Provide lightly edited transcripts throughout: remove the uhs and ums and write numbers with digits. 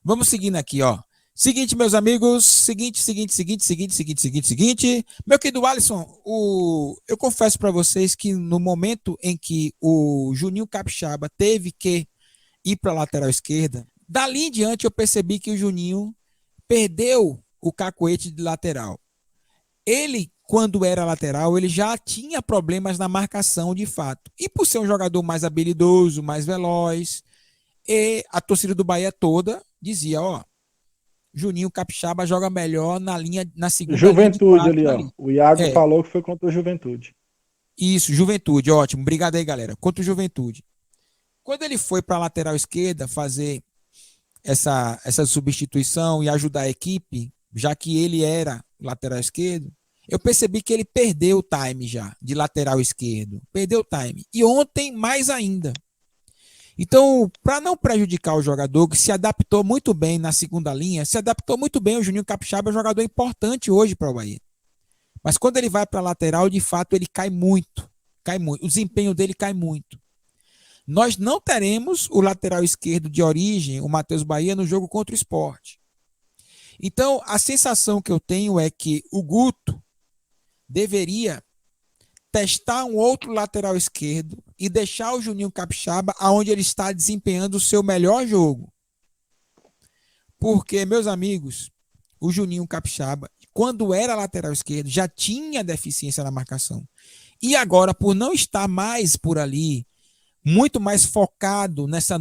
Vamos seguindo aqui, ó. Seguinte, meus amigos, seguinte. Meu querido Alisson, eu confesso para vocês que no momento em que o Juninho Capixaba teve que ir para a lateral esquerda, dali em diante eu percebi que o Juninho perdeu o cacoete de lateral. Ele, quando era lateral, ele já tinha problemas na marcação de fato. E por ser um jogador mais habilidoso, mais veloz, e a torcida do Bahia toda dizia, ó, Juninho Capixaba joga melhor na segunda linha de Juventude ali, quatro ó. ali. O Iago É, falou que foi contra o Juventude. isso, Juventude, ótimo. Obrigado aí, galera. Contra o Juventude. Quando ele foi para a lateral esquerda fazer essa substituição e ajudar a equipe, já que ele era lateral esquerdo, eu percebi que ele perdeu o time já de lateral esquerdo. Perdeu o time. E ontem, mais ainda. Então, para não prejudicar o jogador que se adaptou muito bem na segunda linha, se adaptou muito bem, o Juninho Capixaba é um jogador importante hoje para o Bahia. Mas quando ele vai para a lateral, de fato, ele cai muito. Cai muito. O desempenho dele cai muito. Nós não teremos o lateral esquerdo de origem, o Matheus Bahia, no jogo contra o Sport. Então, a sensação que eu tenho é que o Guto deveria testar um outro lateral esquerdo e deixar o Juninho Capixaba aonde ele está desempenhando o seu melhor jogo. Porque, meus amigos, o Juninho Capixaba, quando era lateral esquerdo, já tinha deficiência na marcação. E agora, por não estar mais por ali, muito mais focado nessa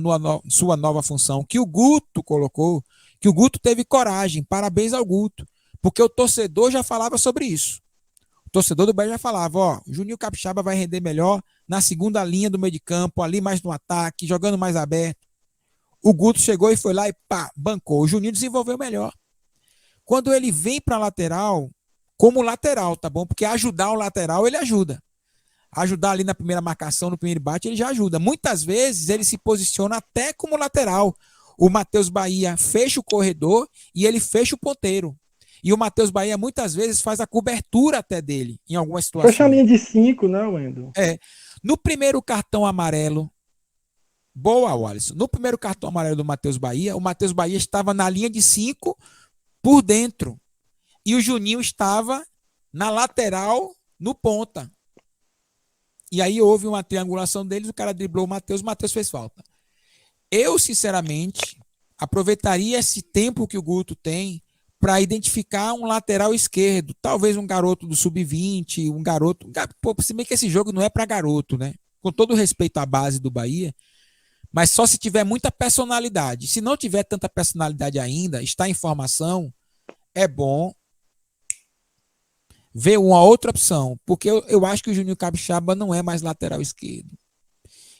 sua nova função que o Guto colocou, que o Guto teve coragem. Parabéns ao Guto. Porque o torcedor já falava sobre isso. O torcedor do Bahia já falava, ó, o Juninho Capixaba vai render melhor na segunda linha do meio de campo, ali mais no ataque, jogando mais aberto. O Guto chegou e foi lá e pá, bancou. O Juninho desenvolveu melhor. Quando ele vem para a lateral, como lateral, tá bom? Porque ajudar o lateral, ele ajuda. Ajudar ali na primeira marcação, no primeiro bate, ele já ajuda. Muitas vezes ele se posiciona até como lateral. O Matheus Bahia fecha o corredor e ele fecha o ponteiro. E o Matheus Bahia muitas vezes faz a cobertura até dele, em algumas Fecha a situações. linha de 5, né, Wendel? É. No primeiro cartão amarelo, boa, Wallace. No primeiro cartão amarelo do Matheus Bahia, o Matheus Bahia estava na linha de 5 por dentro. E o Juninho estava na lateral, no ponta. E aí houve uma triangulação deles, o cara driblou o Matheus fez falta. Eu, sinceramente, aproveitaria esse tempo que o Guto tem para identificar um lateral esquerdo, talvez um garoto do sub-20, um garoto. Pô, se bem que esse jogo não é para garoto, né? Com todo respeito à base do Bahia, mas só se tiver muita personalidade. Se não tiver tanta personalidade ainda, está em formação, é bom ver uma outra opção, porque eu acho que o Júnior Capixaba não é mais lateral esquerdo.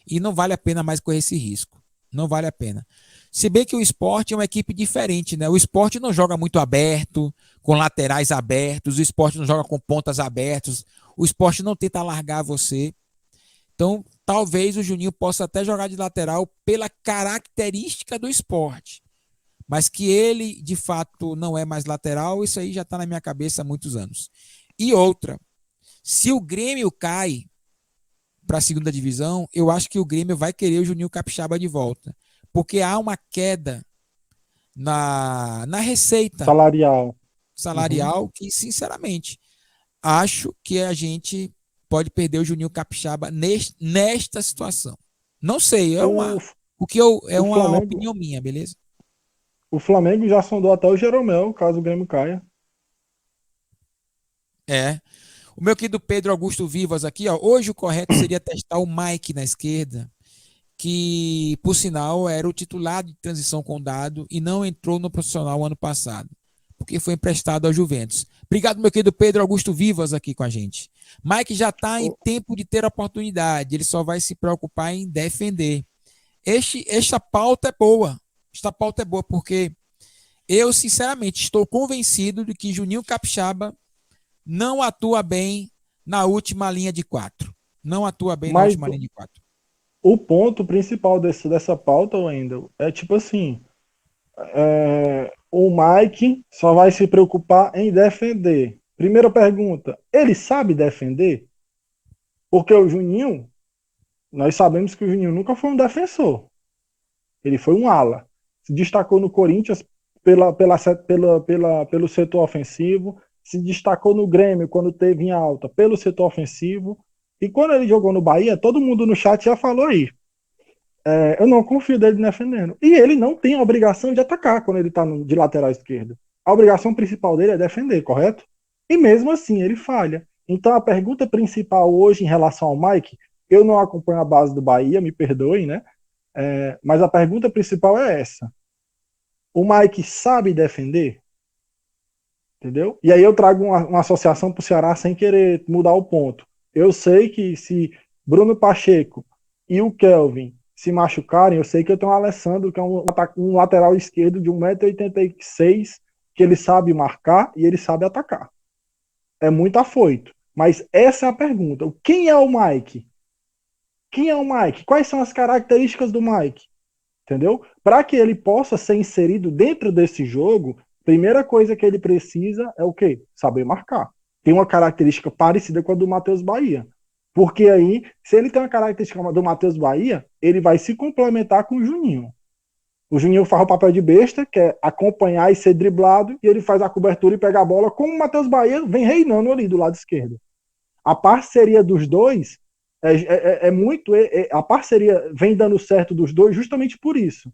E não vale a pena mais correr esse risco. Não vale a pena. Se bem que o esporte é uma equipe diferente, né? O esporte não joga muito aberto, com laterais abertos, o esporte não joga com pontas abertas, o esporte não tenta largar você. Então, talvez o Juninho possa até jogar de lateral pela característica do esporte. Mas que ele, de fato, não é mais lateral, isso aí já está na minha cabeça há muitos anos. E outra, se o Grêmio cai para a segunda divisão, eu acho que o Grêmio vai querer o Juninho Capixaba de volta. Porque há uma queda na receita Salarial. Uhum. salarial que, sinceramente, acho que a gente pode perder o Juninho Capixaba nesta situação. Não sei, O, é o uma Flamengo, opinião minha, beleza? o Flamengo já sondou até o Jeromel, caso o Grêmio caia. É. O meu querido Pedro Augusto Vivas aqui, ó, hoje o correto seria testar o Mike na esquerda, que, por sinal, era o titular de transição com dado e não entrou no profissional ano passado, porque foi emprestado ao Juventus. Obrigado, meu querido Pedro Augusto Vivas, aqui com a gente. Mike já está em O- tempo de ter oportunidade, ele só vai se preocupar em defender. Esta pauta é boa. Esta pauta é boa, porque eu, sinceramente, estou convencido de que Juninho Capixaba não atua bem na última linha de quatro. Não atua bem na Mas última linha de quatro. o ponto principal dessa pauta, Wendel, é tipo assim, o Mike só vai se preocupar em defender. Primeira pergunta, ele sabe defender? Porque o Juninho, nós sabemos que o Juninho nunca foi um defensor. Ele foi um ala. se destacou no Corinthians pelo setor ofensivo, se destacou no Grêmio quando teve em alta pelo setor ofensivo, e quando ele jogou no Bahia, todo mundo no chat já falou aí. Eu não confio dele defendendo. E ele não tem a obrigação de atacar quando ele está de lateral esquerdo. A obrigação principal dele é defender, correto? E mesmo assim ele falha. Então a pergunta principal hoje em relação ao Mike, eu não acompanho a base do Bahia, me perdoem, né? Mas a pergunta principal é essa. O Mike sabe defender? Entendeu? E aí eu trago uma associação para o Ceará sem querer mudar o ponto. Eu sei que se Bruno Pacheco e o Kelvin se machucarem, eu sei que eu tenho o Alessandro, que é um lateral esquerdo de 1,86 m, que ele sabe marcar e ele sabe atacar. É muito afoito. Mas essa é a pergunta. Quem é o Mike? Quem é o Mike? Quais são as características do Mike? Entendeu? Para que ele possa ser inserido dentro desse jogo, primeira coisa que ele precisa é o quê? Saber marcar. Tem uma característica parecida com a do Matheus Bahia. Porque aí, se ele tem uma característica do Matheus Bahia, ele vai se complementar com o Juninho. O Juninho faz o papel de besta, que é acompanhar e ser driblado, e ele faz a cobertura e pega a bola, como o Matheus Bahia vem reinando ali do lado esquerdo. A parceria dos dois a parceria vem dando certo dos dois justamente por isso.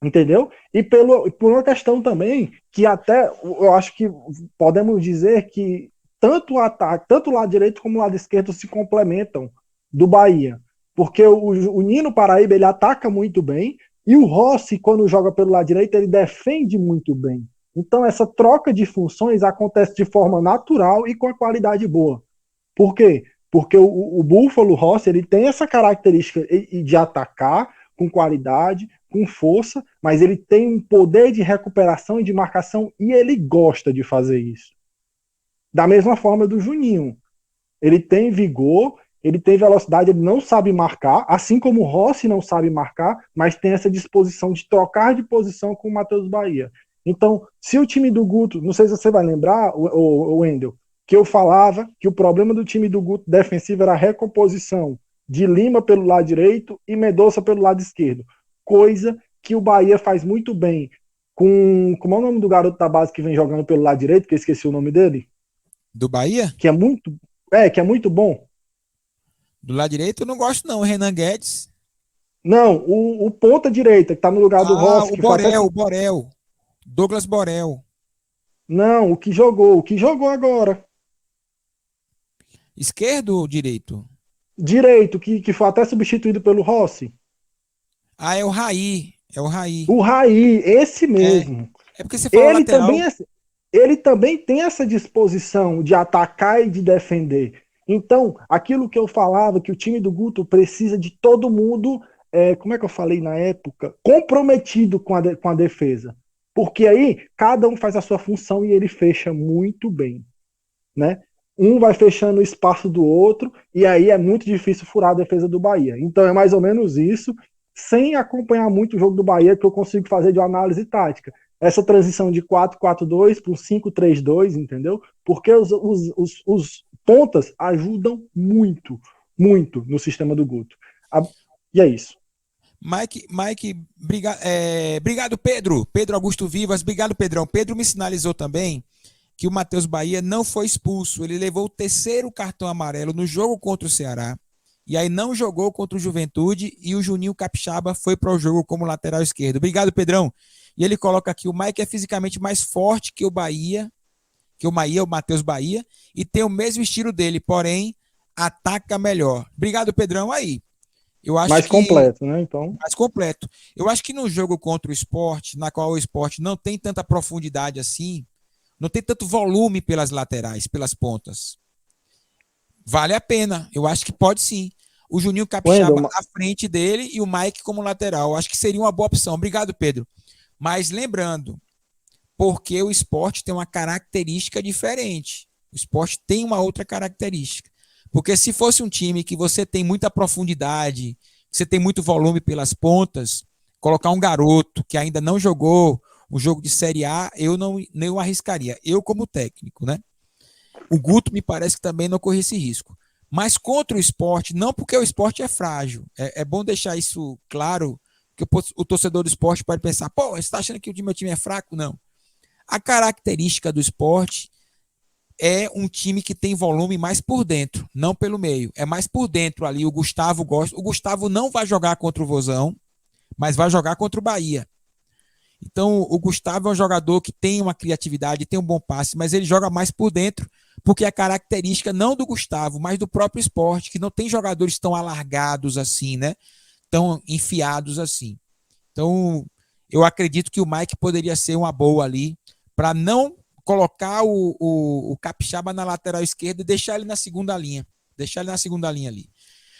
Entendeu? E por uma questão também que até eu acho que podemos dizer que tanto o ataque, tanto o lado direito como o lado esquerdo se complementam do Bahia. Porque o Nino Paraíba ele ataca muito bem e o Rossi, quando joga pelo lado direito, ele defende muito bem. Então essa troca de funções acontece de forma natural e com a qualidade boa. Por quê? Porque o Búfalo Rossi ele tem essa característica de atacar com qualidade, com força, mas ele tem um poder de recuperação e de marcação e ele gosta de fazer isso. Da mesma forma do Juninho. Ele tem vigor, ele tem velocidade, ele não sabe marcar, assim como o Rossi não sabe marcar, mas tem essa disposição de trocar de posição com o Matheus Bahia. Então, se o time do Guto, não sei se você vai lembrar, o Wendel, que eu falava que o problema do time do Guto defensivo era a recomposição de Lima pelo lado direito e Mendonça pelo lado esquerdo. Coisa que o Bahia faz muito bem como é o nome do garoto da base que vem jogando pelo lado direito, que eu esqueci o nome dele? Do Bahia? Que é muito bom. Do lado direito eu não gosto não, Renan Guedes. Não, o ponta direita, que tá no lugar do Rossi. O Que Borel, até... o Borel. Douglas Borel. Não, o que jogou agora. Esquerdo ou direito? Direito, que foi até substituído pelo Rossi. É o Raí. É o Raí. O Raí, esse mesmo. É porque você falou lateral. Ele também tem essa disposição de atacar e de defender. Então, aquilo que eu falava, que o time do Guto precisa de todo mundo, como é que eu falei na época? Comprometido com a defesa. Porque aí, cada um faz a sua função e ele fecha muito bem. Né? Um vai fechando o espaço do outro, e aí é muito difícil furar a defesa do Bahia. Então é mais ou menos isso, sem acompanhar muito o jogo do Bahia, que eu consigo fazer de uma análise tática. Essa transição de 4-4-2 para um 5-3-2, entendeu? Porque os pontas ajudam muito, muito no sistema do Guto. E é isso. Mike, obrigado, Pedro. Pedro Augusto Vivas, obrigado, Pedrão. Pedro me sinalizou também que o Matheus Bahia não foi expulso. Ele levou o terceiro cartão amarelo no jogo contra o Ceará. E aí não jogou contra o Juventude e o Juninho Capixaba foi para o jogo como lateral esquerdo. Obrigado, Pedrão. E ele coloca aqui, o Mike é fisicamente mais forte que o Matheus Bahia, e tem o mesmo estilo dele, porém, ataca melhor. Obrigado, Pedrão. Aí, eu acho mais completo, né? Então... mais completo. Eu acho que no jogo contra o Sport, na qual o Sport não tem tanta profundidade assim, não tem tanto volume pelas laterais, pelas pontas. Vale a pena. Eu acho que pode sim. O Juninho Capixaba à frente dele e o Mike como lateral. Eu acho que seria uma boa opção. Obrigado, Pedro. Mas lembrando, porque o Sport tem uma característica diferente. O Sport tem uma outra característica. Porque se fosse um time que você tem muita profundidade, que você tem muito volume pelas pontas, colocar um garoto que ainda não jogou um jogo de Série A, eu não arriscaria. Eu como técnico, né? O Guto me parece que também não corre esse risco. Mas contra o Sport, não porque o Sport é frágil. É bom deixar isso claro, Porque o torcedor do esporte pode pensar, pô, você está achando que o meu time é fraco? Não. A característica do esporte é um time que tem volume mais por dentro, não pelo meio. É mais por dentro ali. O Gustavo gosta. O Gustavo não vai jogar contra o Vozão, mas vai jogar contra o Bahia. Então, o Gustavo é um jogador que tem uma criatividade, tem um bom passe, mas ele joga mais por dentro, porque é característica não do Gustavo, mas do próprio esporte, que não tem jogadores tão alargados assim, né? Tão enfiados assim. Então, eu acredito que o Mike poderia ser uma boa ali, para não colocar o Capixaba na lateral esquerda e deixar ele na segunda linha. Deixar ele na segunda linha ali.